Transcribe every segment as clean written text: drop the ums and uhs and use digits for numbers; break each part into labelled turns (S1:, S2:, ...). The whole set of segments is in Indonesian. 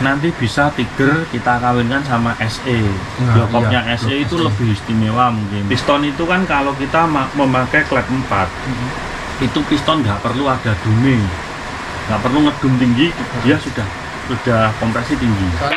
S1: nanti bisa Tiger kita kawinkan sama SE. Jokopnya
S2: iya,
S1: SE itu lebih istimewa mungkin. Piston itu kan kalau kita memakai klep 4, itu piston nggak perlu ada duming, nggak perlu ngedum tinggi, dia sudah kompresi tinggi.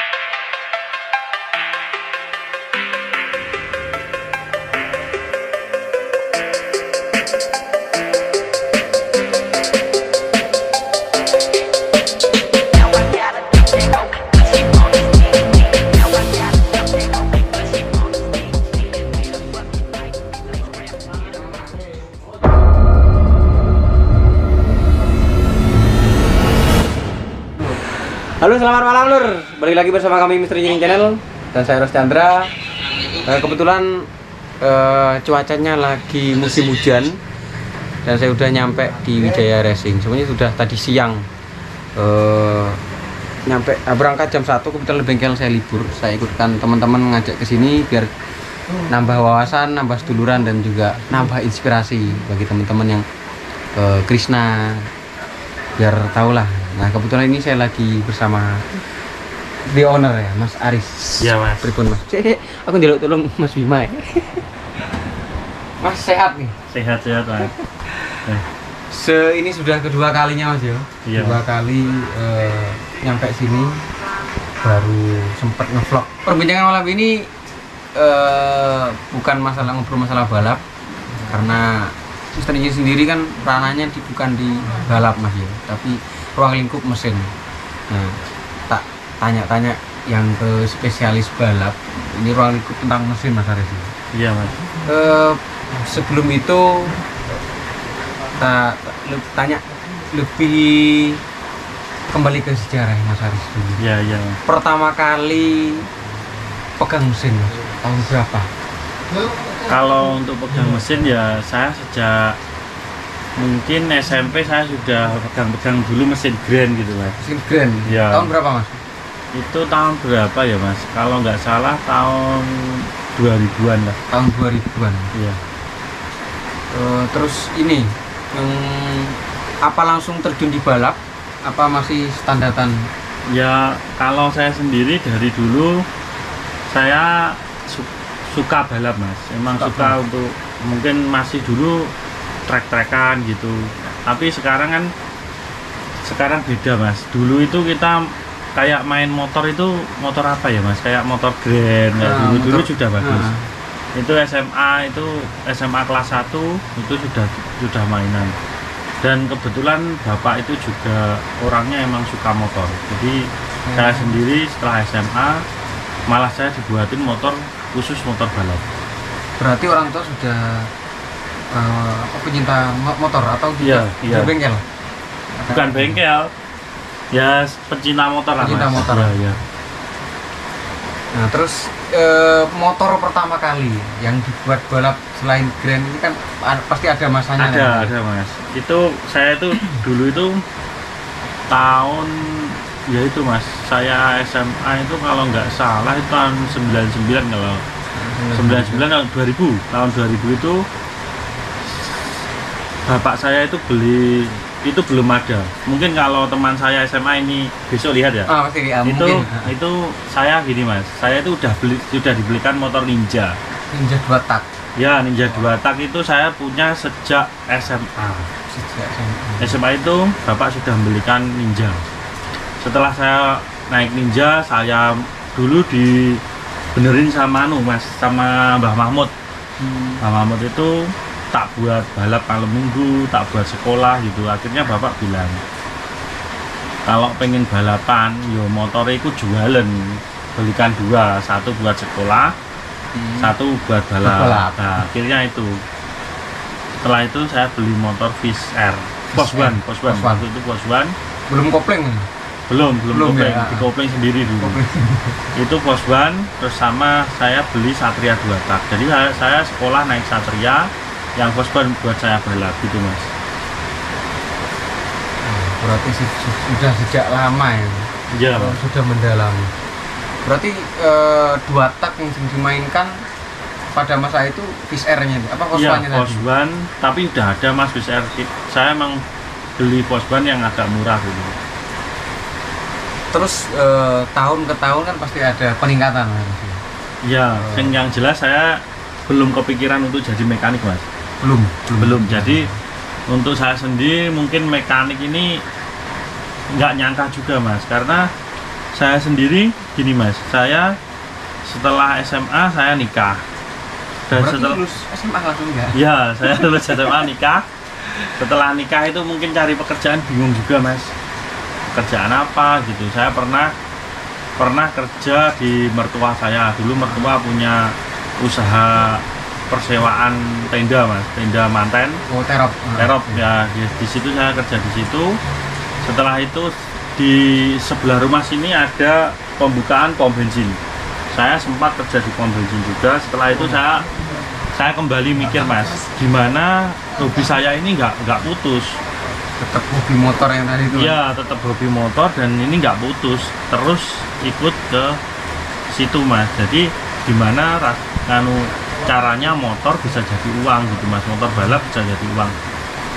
S2: Halo, selamat malam Lur. Balik lagi bersama kami Misteri Nyiring Channel dan saya Ros Chandra. Kebetulan cuacanya lagi musim hujan dan saya udah nyampe di Wijaya Racing. Sebenarnya sudah tadi siang nyampe berangkat jam 1. Kebetulan bengkel saya libur. Saya ikutkan teman-teman ngajak ke sini biar nambah wawasan, nambah seduluran dan juga nambah inspirasi bagi teman-teman yang Krishna, biar tahulah. Nah, kebetulan ini saya lagi bersama the owner ya, Mas Aris.
S1: Iya, Mas.
S2: Pripun, Mas? Aku njaluk tolong Mas Bima ya. Mas sehat nih?
S1: Sehat-sehat, Mas.
S2: Ini sudah kedua kalinya Mas ya.
S1: Iya.
S2: Kedua kali nyampe sini baru sempat ngevlog. Perbincangan malam ini bukan ngobrol masalah balap, karena Misteri sendiri kan ranahnya bukan di balap Mas ya, tapi ruang lingkup mesin. Nah, tak tanya-tanya yang ke spesialis balap, ini ruang lingkup tentang mesin Mas Aris.
S1: Iya, Mas.
S2: Sebelum itu tanya lebih kembali ke sejarah Mas Aris dulu.
S1: Iya, iya.
S2: Pertama kali pegang mesin Mas, tahun berapa?
S1: Kalau untuk pegang mesin ya saya sejak mungkin SMP saya sudah pegang dulu mesin Grand gitu, Mas.
S2: Mesin Grand?
S1: Ya.
S2: Tahun berapa Mas?
S1: Itu tahun berapa ya, Mas? Kalau nggak salah tahun 2000-an lah.
S2: Tahun 2000-an?
S1: Iya.
S2: Terus ini apa langsung terjun di balap? Apa masih standaran?
S1: Ya, kalau saya sendiri dari dulu saya suka balap, Mas. Emang suka untuk, mungkin masih dulu trek-trekan gitu. Tapi sekarang beda, Mas. Dulu itu kita kayak main motor itu, motor apa ya, Mas? Kayak motor Grand. Dulu sudah bagus. Itu SMA kelas 1 itu sudah mainan. Dan kebetulan bapak itu juga orangnya emang suka motor. Jadi saya sendiri setelah SMA malah saya dibuatin motor khusus motor balap.
S2: Berarti orang tua sudah pecinta motor atau
S1: iya.
S2: bengkel?
S1: Bukan bengkel, ya pecinta motor lah.
S2: Pecinta motor.
S1: Ya.
S2: Nah, terus motor pertama kali yang dibuat balap selain Grand ini kan pasti ada masanya.
S1: Ada Mas. Itu saya itu dulu itu tahun, ya itu Mas, saya SMA itu kalau nggak salah itu tahun 99, kalau 99 tahun 2000 itu bapak saya itu beli, itu belum ada. Mungkin kalau teman saya SMA ini besok lihat ya.
S2: Pasti
S1: itu saya gini Mas, saya itu sudah dibelikan motor Ninja
S2: 2 tak.
S1: Ya, Ninja 2 tak itu saya punya sejak SMA. SMA itu bapak sudah membelikan Ninja. Setelah saya naik Ninja, saya dulu dibenerin sama Mas, sama Mbah Mahmud. Mbah Mahmud itu tak buat balap malam minggu, tak buat sekolah gitu. Akhirnya bapak bilang, kalau pengen balapan, yo motor itu jualan, belikan 2, 1 buat sekolah, 1 buat balap. Nah, akhirnya itu. Setelah itu saya beli motor Fish Air, Pos One. Waktu itu Pos One.
S2: Belum kopling?
S1: Belum kopling,
S2: ya.
S1: dikopling sendiri dulu. Itu Pos One, terus sama saya beli Satria 2 tak. Jadi saya sekolah naik Satria, yang Pos One buat saya balap gitu, Mas.
S2: Berarti sudah sejak lama ya?
S1: Iya,
S2: sudah mendalami. Berarti 2 tak yang dimainkan pada masa itu Fish Air-nya, apa Pos One-nya tadi?
S1: Pos One, tapi udah ada Mas Fish Air. Saya emang beli Pos One yang agak murah dulu.
S2: Terus tahun ke tahun kan pasti ada peningkatan Mas.
S1: Ya, yang jelas saya belum kepikiran untuk jadi mekanik Mas. Belum. Jadi untuk saya sendiri mungkin mekanik ini nggak nyangka juga Mas, karena saya sendiri gini Mas, saya setelah SMA saya nikah. Dan
S2: berarti
S1: setelah
S2: lulus SMA langsung ya?
S1: Ya, saya lulus SMA nikah. Setelah nikah itu mungkin cari pekerjaan bingung juga Mas. Kerjaan apa gitu. Saya pernah kerja di mertua saya. Dulu mertua punya usaha persewaan tenda Mas, tenda manten.
S2: Oh, terop
S1: Ya, di situ saya kerja di situ. Setelah itu di sebelah rumah sini ada pembukaan pom bensin. Saya sempat kerja di pom bensin juga. Setelah itu saya kembali mikir Mas, gimana hobi saya ini nggak putus.
S2: Tetap hobi motor yang tadi itu?
S1: Iya, tetap hobi motor dan ini nggak putus. Terus ikut ke situ Mas. Jadi gimana caranya motor bisa jadi uang gitu Mas, motor balap bisa jadi uang.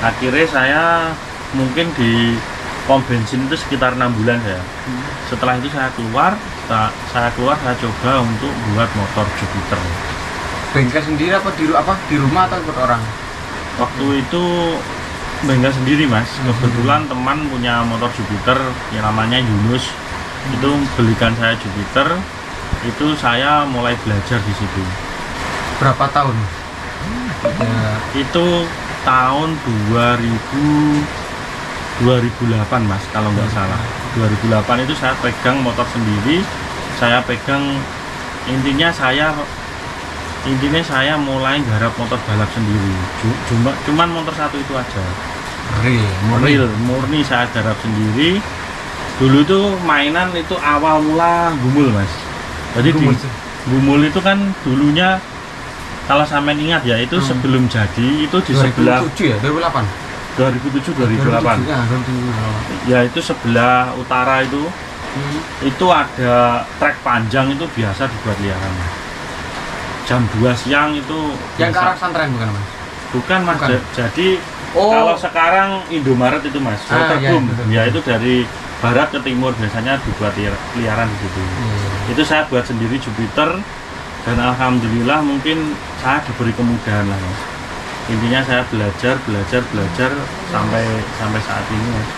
S1: Akhirnya saya mungkin di pom bensin itu sekitar 6 bulan saya. Setelah itu saya keluar saya coba untuk buat motor Jupiter.
S2: Bengkel sendiri apa di rumah atau ikut orang?
S1: Waktu itu bengkel sendiri Mas. Kebetulan teman punya motor Jupiter yang namanya Yunus. Itu belikan saya Jupiter. Itu saya mulai belajar di situ.
S2: Berapa tahun?
S1: Itu tahun 2008 Mas, kalau nggak salah. 2008 itu saya pegang motor sendiri. Saya pegang intinya saya mulai garap motor balap sendiri. Cuman motor satu itu aja. Real, murni saya garap sendiri. Dulu tuh mainan itu awal mula gumul Mas. Jadi gumul itu kan dulunya kalau sampean ingat ya, itu sebelum jadi itu di
S2: 2007
S1: sebelah
S2: 2008.
S1: 2007 2008. Ya, itu sebelah utara itu. Itu ada trek panjang itu biasa dibuat liaran. Jam 2 siang itu
S2: yang ke arah Santren bukan Mas?
S1: Bukan Mas. Jadi kalau sekarang Indomaret itu Mas, Waterboom. Ya, itu dari barat ke timur biasanya dibuat liaran di situ. Itu saya buat sendiri Jupiter dan alhamdulillah mungkin saya diberi kemudahan lah Mas. Intinya saya belajar sampai saat ini Mas.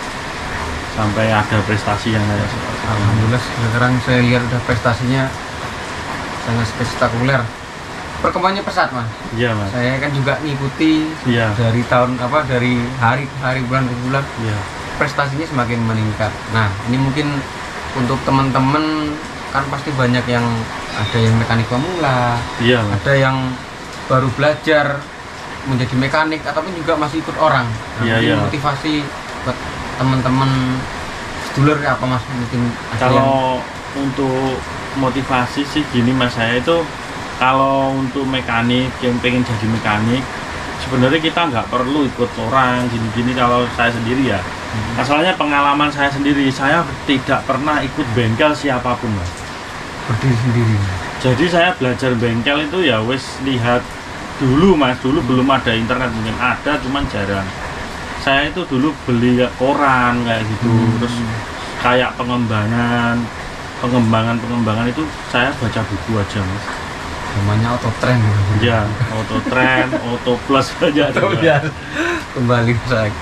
S1: Sampai ada prestasi yang saya
S2: alhamdulillah sekarang saya lihat udah prestasinya sangat spektakuler. Perkembangannya pesat Mas.
S1: Iya Mas.
S2: Saya kan juga ngikuti dari hari ke hari, bulan ke bulan.
S1: Iya.
S2: Prestasinya semakin meningkat. Nah, ini mungkin untuk teman-teman kan pasti banyak yang ada yang mekanik pemula, ada yang baru belajar menjadi mekanik ataupun juga masih ikut orang. Motivasi buat teman-teman sedulur apa Mas mungkin?
S1: Kalau untuk motivasi sih gini Mas, saya itu kalau untuk mekanik yang pengen jadi mekanik sebenarnya kita nggak perlu ikut orang gini-gini. Kalau saya sendiri ya, asalnya pengalaman saya sendiri, saya tidak pernah ikut bengkel siapapun Mas.
S2: Berdiri sendiri.
S1: Jadi saya belajar bengkel itu ya wes lihat dulu Mas, dulu belum ada internet, mungkin ada cuman jarang. Saya itu dulu beli koran kayak gitu, terus kayak pengembangan itu saya baca buku aja Mas.
S2: Namanya Autotrend
S1: ya, Autotrend, Auto Plus aja
S2: kembali saya.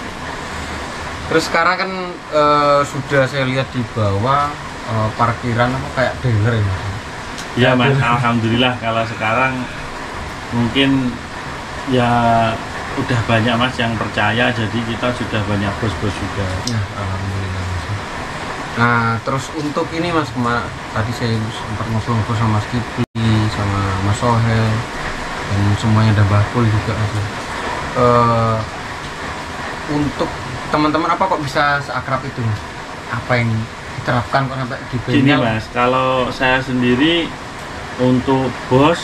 S2: Terus sekarang kan sudah saya lihat di bawah parkiran apa kayak dealer ya Mas?
S1: Ya Mas, alhamdulillah kalau sekarang mungkin ya udah banyak Mas yang percaya, jadi kita sudah banyak bos-bos juga.
S2: Ya, alhamdulillah Mas. Nah, terus untuk ini Mas, tadi saya sempat ngobrol-ngobrol sama Mas Kipli, sama Mas Sohel, dan semuanya ada bakul juga Mas. Untuk teman-teman apa kok bisa seakrab itu Mas? Apa yang diterapkan kok sampai di bengkel?
S1: Gini Mas, kalau saya sendiri untuk bos,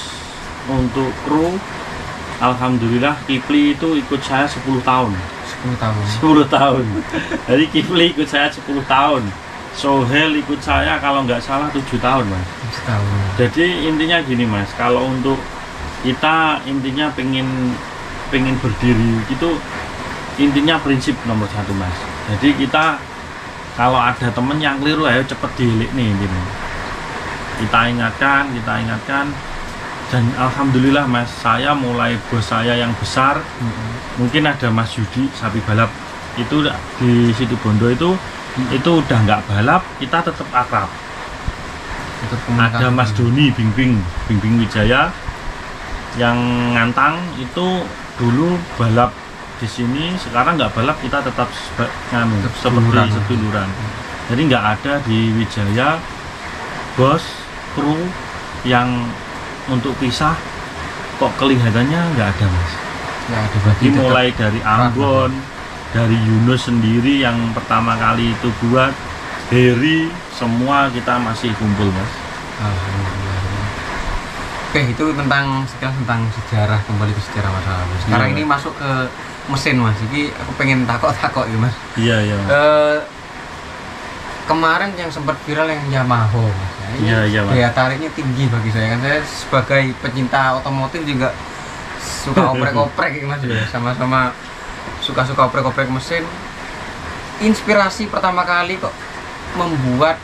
S1: untuk kru, alhamdulillah Kipli itu ikut saya 10 tahun. 10 tahun. Jadi Kipli ikut saya 10 tahun. Sohel ikut saya kalau nggak salah 7 tahun Mas.
S2: 7 tahun.
S1: Jadi intinya gini Mas, kalau untuk kita intinya pengen berdiri itu intinya prinsip nomor 1 Mas. Jadi kita kalau ada temen yang keliru, ayo cepet dihilik nih gitu. Kita ingatkan, dan alhamdulillah Mas, saya mulai bos saya yang besar, mungkin ada Mas Yudi sapi balap itu di Situbondo itu udah nggak balap, kita tetap akrab. Ada Mas Doni Bingbing Wijaya yang ngantang itu dulu balap di sini, sekarang nggak balap, kita tetap seperti seduluran. Jadi nggak ada di Wijaya bos kru yang untuk pisah kok kelihatannya nggak ada Mas.
S2: Ya,
S1: Jadi mulai dari Ambon, dari Yunus sendiri yang pertama kali itu buat, Heri, semua kita masih kumpul Mas.
S2: Alhamdulillah. Oke, itu sekilas tentang sejarah, kembali ke sejarah masa lalu. Sekarang ini masuk ke mesin Mas. Ini aku pengen takok ya Mas.
S1: Iya.
S2: Kemarin yang sempat viral yang Yamaha Mas.
S1: Iya Mas.
S2: Daya tariknya tinggi bagi saya, kan saya sebagai pecinta otomotif juga suka oprek-oprek Mas ya. Sama-sama suka oprek-oprek mesin. Inspirasi pertama kali kok membuat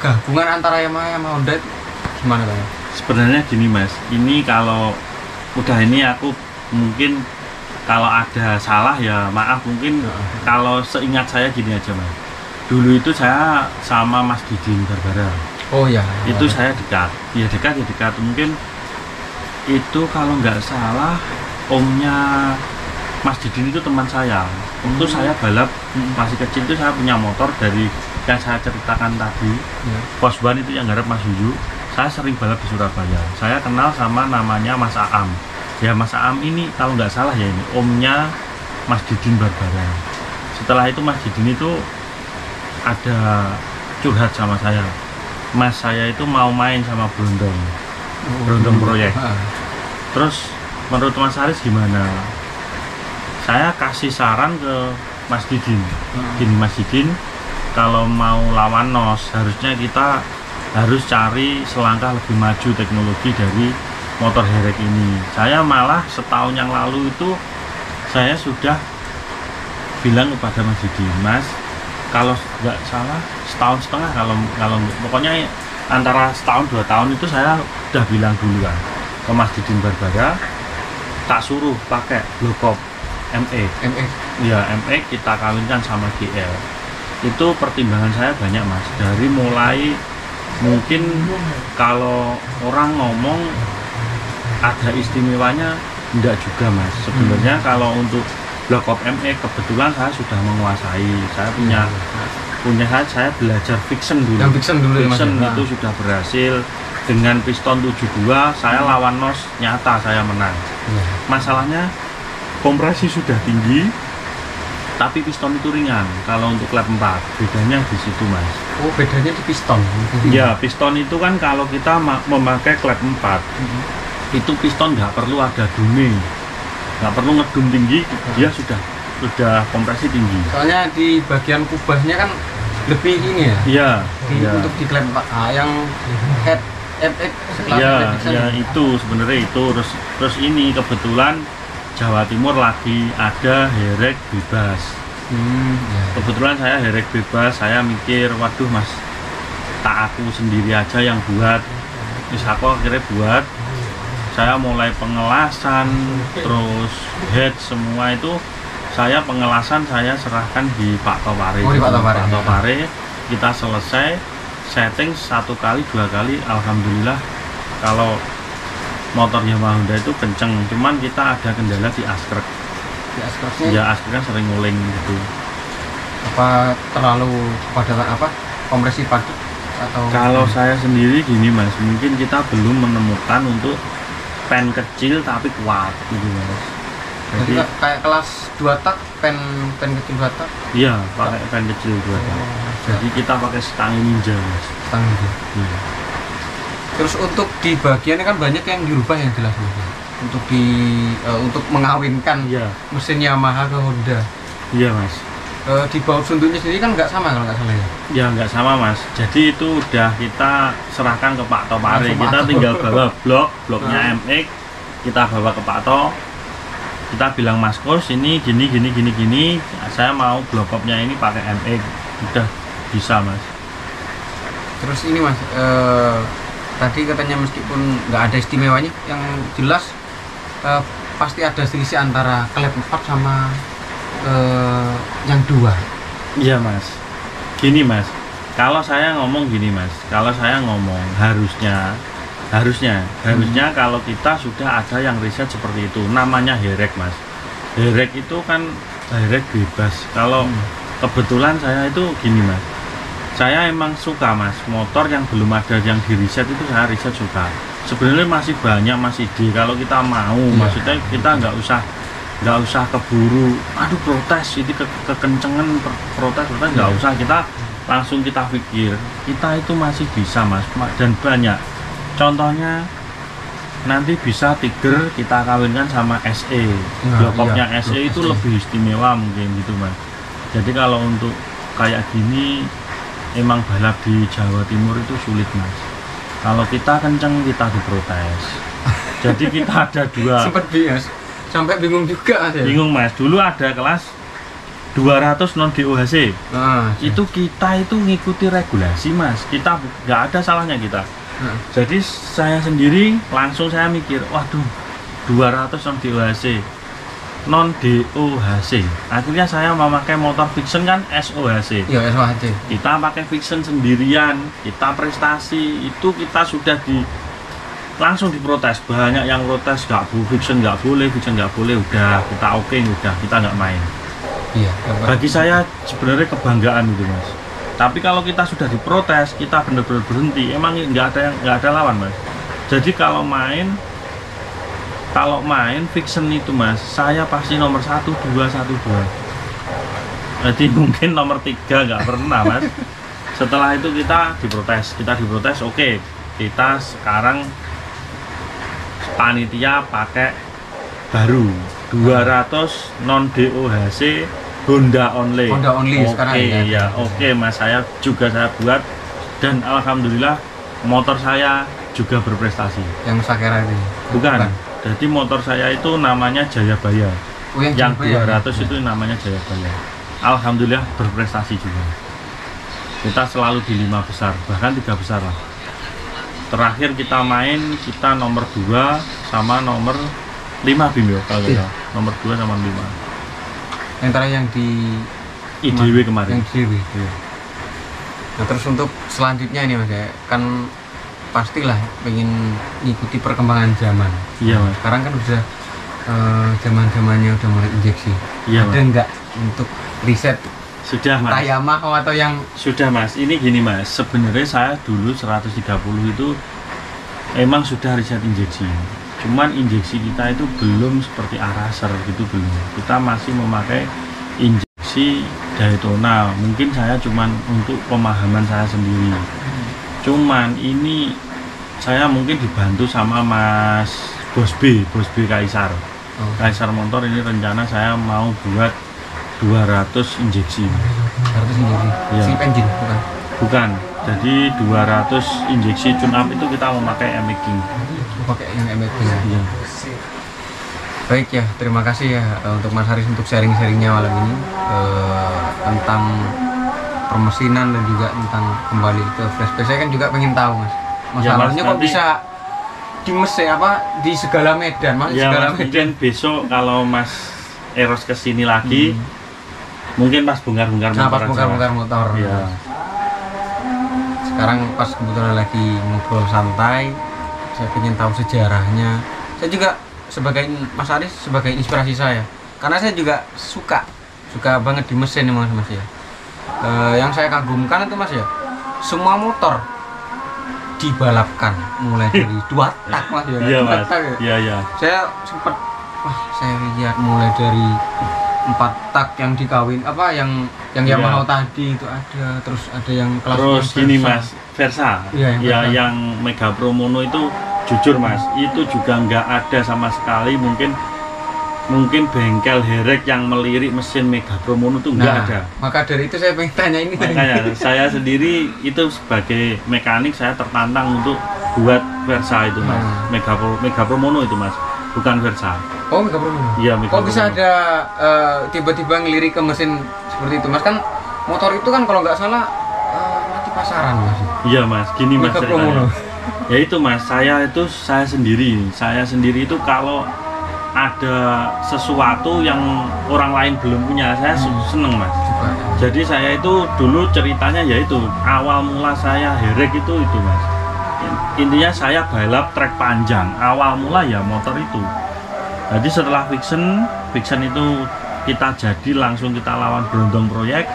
S2: gabungan antara Yamaha sama Honda itu gimana Bang?
S1: Sebenarnya gini Mas, ini kalau udah ini aku mungkin kalau ada salah ya maaf, mungkin kalau seingat saya gini aja Mas. Dulu itu saya sama Mas Didin Barbara.
S2: Oh ya.
S1: Itu saya dekat. Mungkin itu kalau nggak salah omnya Mas Didin itu teman saya. Untuk saya balap masih kecil itu saya punya motor dari yang saya ceritakan tadi. Pos Ban itu yang garap Mas Yuyu. Saya sering balap di Surabaya. Saya kenal sama namanya Mas Aam. Ya Mas Aam ini kalau nggak salah ya ini omnya Mas Didin Barbara. Setelah itu Mas Didin itu ada curhat sama saya. Mas, saya itu mau main sama Brondong proyek. Terus menurut Mas Haris gimana? Saya kasih saran ke Mas Didin. Gini Mas Didin, kalau mau lawan NOS harusnya kita harus cari selangkah lebih maju teknologi dari motor Herek ini. Saya malah setahun yang lalu itu saya sudah bilang kepada Mas Didin, Mas, kalau nggak salah setahun setengah, kalau pokoknya antara setahun 2 tahun itu saya udah bilang duluan ke Mas Didin Barbara, tak suruh pakai blokop ME. Ya ME kita kawinkan sama GL. Itu pertimbangan saya banyak Mas, dari mulai mungkin kalau orang ngomong ada istimewanya, enggak juga Mas. Sebenarnya kalau untuk blokop ME kebetulan saya sudah menguasai. Saya saya belajar fiction dulu.
S2: Fiction
S1: itu sudah berhasil dengan piston 72. Saya lawan NOS nyata saya menang. Masalahnya kompresi sudah tinggi, tapi piston itu ringan. Kalau untuk klep 4 bedanya di situ Mas.
S2: Oh, bedanya di piston.
S1: Ya, piston itu kan kalau kita memakai klep 4 itu piston nggak perlu ada dume, nggak perlu ngedum tinggi, dia sudah kompresi tinggi.
S2: Soalnya di bagian kubahnya kan lebih ini ya.
S1: Iya.
S2: Untuk di klep 4 yang head FX
S1: ya itu sebenarnya itu terus ini kebetulan Jawa Timur lagi ada Herek bebas. Kebetulan saya Herek bebas, saya mikir waduh Mas, tak aku sendiri aja yang buat. Terus aku akhirnya buat. Saya mulai pengelasan, terus head semua itu pengelasan saya serahkan di Pak Topare. Pak Topare kita selesai setting 1 kali 2 kali, alhamdulillah. Kalau motor Yamaha Honda itu kenceng, cuman kita ada kendala di askrek. Ya askrek kan sering nguling gitu.
S2: Apa terlalu kepadatan kompresi padat atau?
S1: Kalau saya sendiri gini Mas, mungkin kita belum menemukan untuk pen kecil tapi kuat gitu Mas.
S2: Jadi kayak kelas 2 tak, pen kecil 2 tak?
S1: Iya, pakai pen kecil 2 tak. Jadi kita pakai stang ninja Mas.
S2: Stang ninja.
S1: Iya.
S2: Terus untuk di bagiannya kan banyak yang dirubah yang jelas untuk untuk mengawinkan mesin Yamaha ke Honda.
S1: Iya Mas.
S2: Di baut sundutnya sendiri kan nggak sama kalau nggak salah ya?
S1: Ya nggak sama Mas. Jadi itu udah kita serahkan ke Pak Topare. Kita tinggal bawa bloknya MX, kita bawa ke Pak To. Kita bilang Mas Kos ini gini. Saya mau blokopnya ini pakai MX. Udah bisa mas.
S2: Terus ini mas, tadi katanya meskipun nggak ada istimewanya, yang jelas pasti ada selisih antara klep 4 sama yang 2.
S1: Iya mas, gini mas, kalau saya ngomong gini mas, kalau saya ngomong harusnya kalau kita sudah ada yang riset seperti itu, namanya herek mas. Herek itu kan herek bebas. Kalau kebetulan saya itu gini mas, saya emang suka mas, motor yang belum ada yang di riset itu saya riset suka. Sebenarnya masih banyak masih kalau kita mau, maksudnya kita nggak usah keburu, aduh protes, ini kekencengan protes nggak usah, kita langsung kita pikir, kita itu masih bisa mas, dan banyak. Contohnya nanti bisa Tiger kita kawinkan sama SE, blokopnya SE itu lebih istimewa mungkin gitu mas. Jadi kalau untuk kayak gini emang balap di Jawa Timur itu sulit mas. Kalau kita kenceng kita diprotes. Jadi kita ada 2.
S2: Sempat bias, sampai bingung juga mas ya?
S1: Bingung mas, dulu ada kelas 200 non DOHC. Itu kita itu ngikuti regulasi mas, kita nggak ada salahnya kita. Jadi saya sendiri langsung saya mikir, waduh 200 non DOHC. Akhirnya saya memakai motor fiction kan SOHC.
S2: Iya SOHC.
S1: Kita pakai fiction sendirian, kita prestasi itu kita sudah langsung diprotes. Banyak yang protes, fiction nggak boleh, udah kita udah kita nggak main.
S2: Iya.
S1: Bagi saya sebenarnya kebanggaan itu mas. Tapi kalau kita sudah diprotes, kita benar-benar berhenti. Emang nggak ada lawan mas. Jadi kalau main fiction itu mas, saya pasti nomor 1, 2, 1, 2. Jadi mungkin nomor 3 nggak pernah mas. Setelah itu kita diprotes, oke. Kita sekarang panitia pakai baru 200 non DOHC Honda only sekarang ya. Oke mas, saya buat dan alhamdulillah motor saya juga berprestasi.
S2: Yang Sakera ini?
S1: Bukan. Jadi motor saya itu namanya Jayabaya. Yang 200 itu namanya Jayabaya. Alhamdulillah berprestasi juga. Kita selalu di 5 besar, bahkan 3 besar lah. Terakhir kita main, kita nomor 2 sama nomor 5 Bim kalau nomor 2 sama 5.
S2: Yang terakhir yang di
S1: IDW kemarin.
S2: Yang IDW. Ya. Nah terus untuk selanjutnya ini mas ya, kan pastilah pengen ngikuti perkembangan zaman.
S1: Iya mas.
S2: Sekarang kan udah zaman-zamannya udah mulai injeksi.
S1: Iya,
S2: ada nggak untuk riset?
S1: Sudah mas.
S2: Yamaha atau yang
S1: sudah mas. Ini gini mas, sebenarnya saya dulu 130 itu emang sudah riset injeksi. Cuman injeksi kita itu belum seperti Araser gitu, belum. Kita masih memakai injeksi Daytona. Mungkin saya cuman untuk pemahaman saya sendiri. Cuman ini saya mungkin dibantu sama Mas Bos B Kaisar. Kaisar Motor ini rencana saya mau buat 200 injeksi.
S2: 200 injeksi?
S1: Ya.
S2: Slip engine bukan?
S1: Bukan. Jadi 200 injeksi tune up itu kita memakai M-Making.
S2: Pakai yang M-Making.
S1: Iya.
S2: Baik ya, terima kasih ya untuk Mas Haris untuk sharing-sharingnya malam ini tentang permesinan dan juga tentang kembali ke flashback. Saya kan juga pengen tahu mas, masalahnya ya, kok bisa di mesin di segala medan mas?
S1: Ya,
S2: segala
S1: mas, mungkin besok kalau Mas Eros kesini lagi, mungkin pas bongkar-bongkar
S2: motor.
S1: Ya.
S2: Sekarang pas kebetulan lagi ngobrol santai, saya ingin tahu sejarahnya. Saya juga sebagai Mas Haris sebagai inspirasi saya, karena saya juga suka banget di mesin mas ya. Yang saya kagumkan itu mas ya, semua motor dibalapkan mulai dari 2 tak mas ya.
S1: Iya mas. Iya.
S2: Saya sempat saya lihat mulai dari 4 tak yang dikawin yang Yamaha tadi itu ada, terus ada yang kelas
S1: terus ini mas Versa. Iya, yang Mega Pro Mono itu jujur mas, itu juga nggak ada sama sekali. Mungkin bengkel herek yang melirik mesin Mega Pro Mono itu nggak ada.
S2: Maka dari itu saya pengen tanya ini.
S1: Makanya saya sendiri itu sebagai mekanik saya tertantang untuk buat Versa itu mas. Mega Pro Mono itu mas, bukan Versa.
S2: Oh Mega Pro Mono.
S1: Iya Mega Pro Mono.
S2: Bisa ada tiba-tiba ngelirik ke mesin seperti itu mas? Kan motor itu kan kalau nggak salah pasaran mas.
S1: Iya mas, gini mas
S2: Mega
S1: ceritanya.
S2: Promono.
S1: Ya itu mas, saya sendiri itu kalau ada sesuatu yang orang lain belum punya, saya seneng mas.
S2: Juga.
S1: Jadi saya itu dulu ceritanya yaitu awal mula saya herek itu mas. Intinya saya balap trek panjang, awal mula ya motor itu. Jadi setelah fiction itu kita jadi langsung kita lawan Brondong Proyek.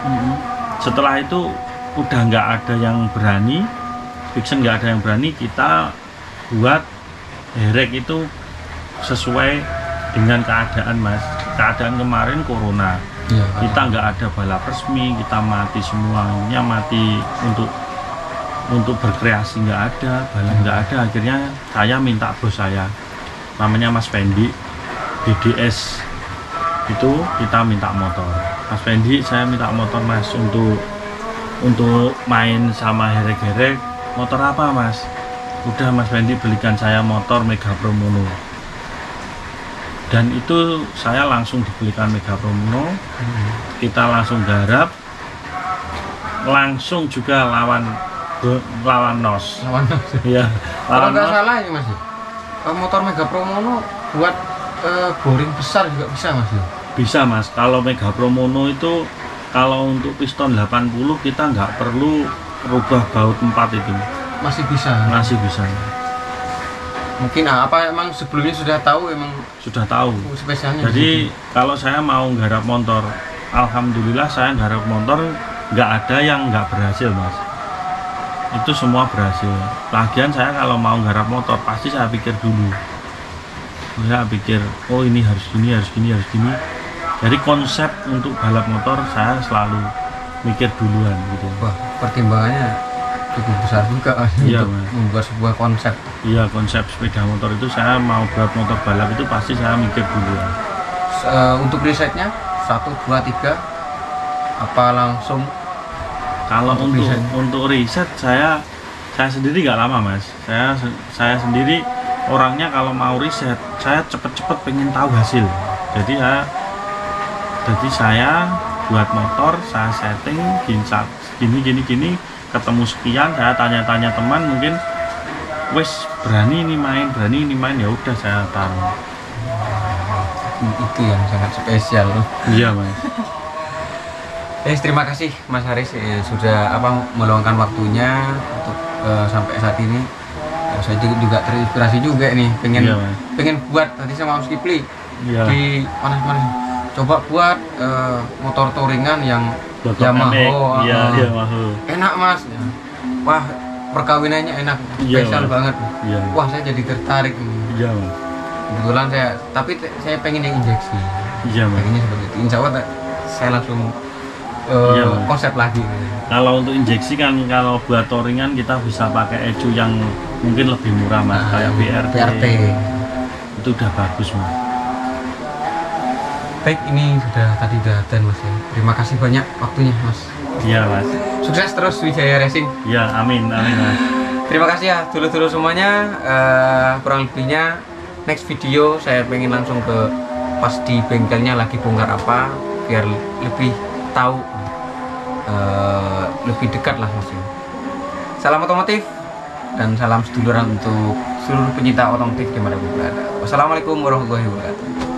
S1: Setelah itu udah nggak ada yang berani, fiction nggak ada yang berani, kita buat herek itu sesuai dengan keadaan mas. Keadaan kemarin corona,
S2: Iya,
S1: kita nggak ada balap resmi, kita mati semuanya, mati untuk berkreasi nggak ada, balap nggak ada. Akhirnya saya minta bos saya, namanya Mas Pendi, BDS, itu kita minta motor. Mas Pendi, saya minta motor mas untuk main sama herek-herek. Motor apa mas? Udah Mas Pendi belikan saya motor Mega Promono. Dan itu saya langsung dibelikan Mega Promono. Kita langsung garap, langsung juga lawan NOS.
S2: Lawan mas.
S1: Iya,
S2: Kalau
S1: lawan
S2: nggak
S1: NOS.
S2: salah ini mas, motor Mega Promono buat boring besar juga bisa mas.
S1: Bisa mas, kalau Mega Promono itu kalau untuk piston 80 kita nggak perlu rubah baut 4 itu,
S2: Masih bisa.
S1: masih bisa.
S2: Mungkin apa emang sebelumnya sudah tahu emang
S1: Sudah tahu.
S2: spesialnya.
S1: Jadi kalau saya mau garap motor, alhamdulillah saya garap motor nggak ada yang nggak berhasil mas. Itu semua berhasil. Lagian saya kalau mau garap motor pasti saya pikir dulu. Saya pikir, oh ini harus gini, harus gini, harus gini. Jadi konsep untuk balap motor saya selalu mikir duluan gitu.
S2: Wah, pertimbangannya cukup besar juga Mas,
S1: Iya,
S2: untuk
S1: Mas.
S2: membuat sebuah konsep.
S1: Iya, konsep sepeda motor itu saya mau buat motor balap itu pasti saya mikir duluan.
S2: Untuk risetnya 1, 2, 3 apa langsung?
S1: Kalau
S2: Untuk
S1: untuk
S2: riset?
S1: riset saya sendiri nggak lama mas. Saya sendiri orangnya kalau mau riset saya cepet-cepet pengen tahu hasil. Jadi saya buat motor, saya setting gini, ketemu sekian, saya tanya-tanya teman, mungkin wes berani ini main, ya udah saya taruh.
S2: Itu yang sangat spesial.
S1: Iya mas.
S2: Terima kasih Mas Haris sudah meluangkan waktunya untuk sampai saat ini. Saya juga terinspirasi juga nih,
S1: Iya, Mas.
S2: pengen buat. Tadi saya mau Skipli
S1: Iya.
S2: di mana coba buat motor touringan yang
S1: Dokter
S2: Yamaha.
S1: Emek. Iya, Yamaha.
S2: Enak mas. Wah, perkawinannya enak,
S1: Iya,
S2: spesial
S1: Mas.
S2: banget.
S1: Iya.
S2: Wah, saya jadi tertarik.
S1: Iya mas.
S2: Kebetulan saya pengen yang injeksi.
S1: Iya mas.
S2: Pengennya seperti itu. Insya Allah saya langsung
S1: Iya, Mas.
S2: konsep lagi.
S1: Kalau untuk injeksi kan kalau buat touringan kita bisa pakai ecu yang mungkin lebih murah mas, kayak BRT. Itu udah bagus mas.
S2: Baik, ini tadi udah dan mas ya. Terima kasih banyak waktunya mas.
S1: Iya mas.
S2: Sukses terus Wijaya Racing.
S1: Iya, amin mas.
S2: Terima kasih ya dulu-dulu semuanya. Kurang lebihnya next video saya pengen langsung ke pas di bengkelnya lagi bongkar apa biar lebih tahu, lebih dekat lah mas. Salam otomotif dan salam seduluran untuk seluruh pencinta otomotif dimanapun berada. Wassalamualaikum warahmatullahi wabarakatuh.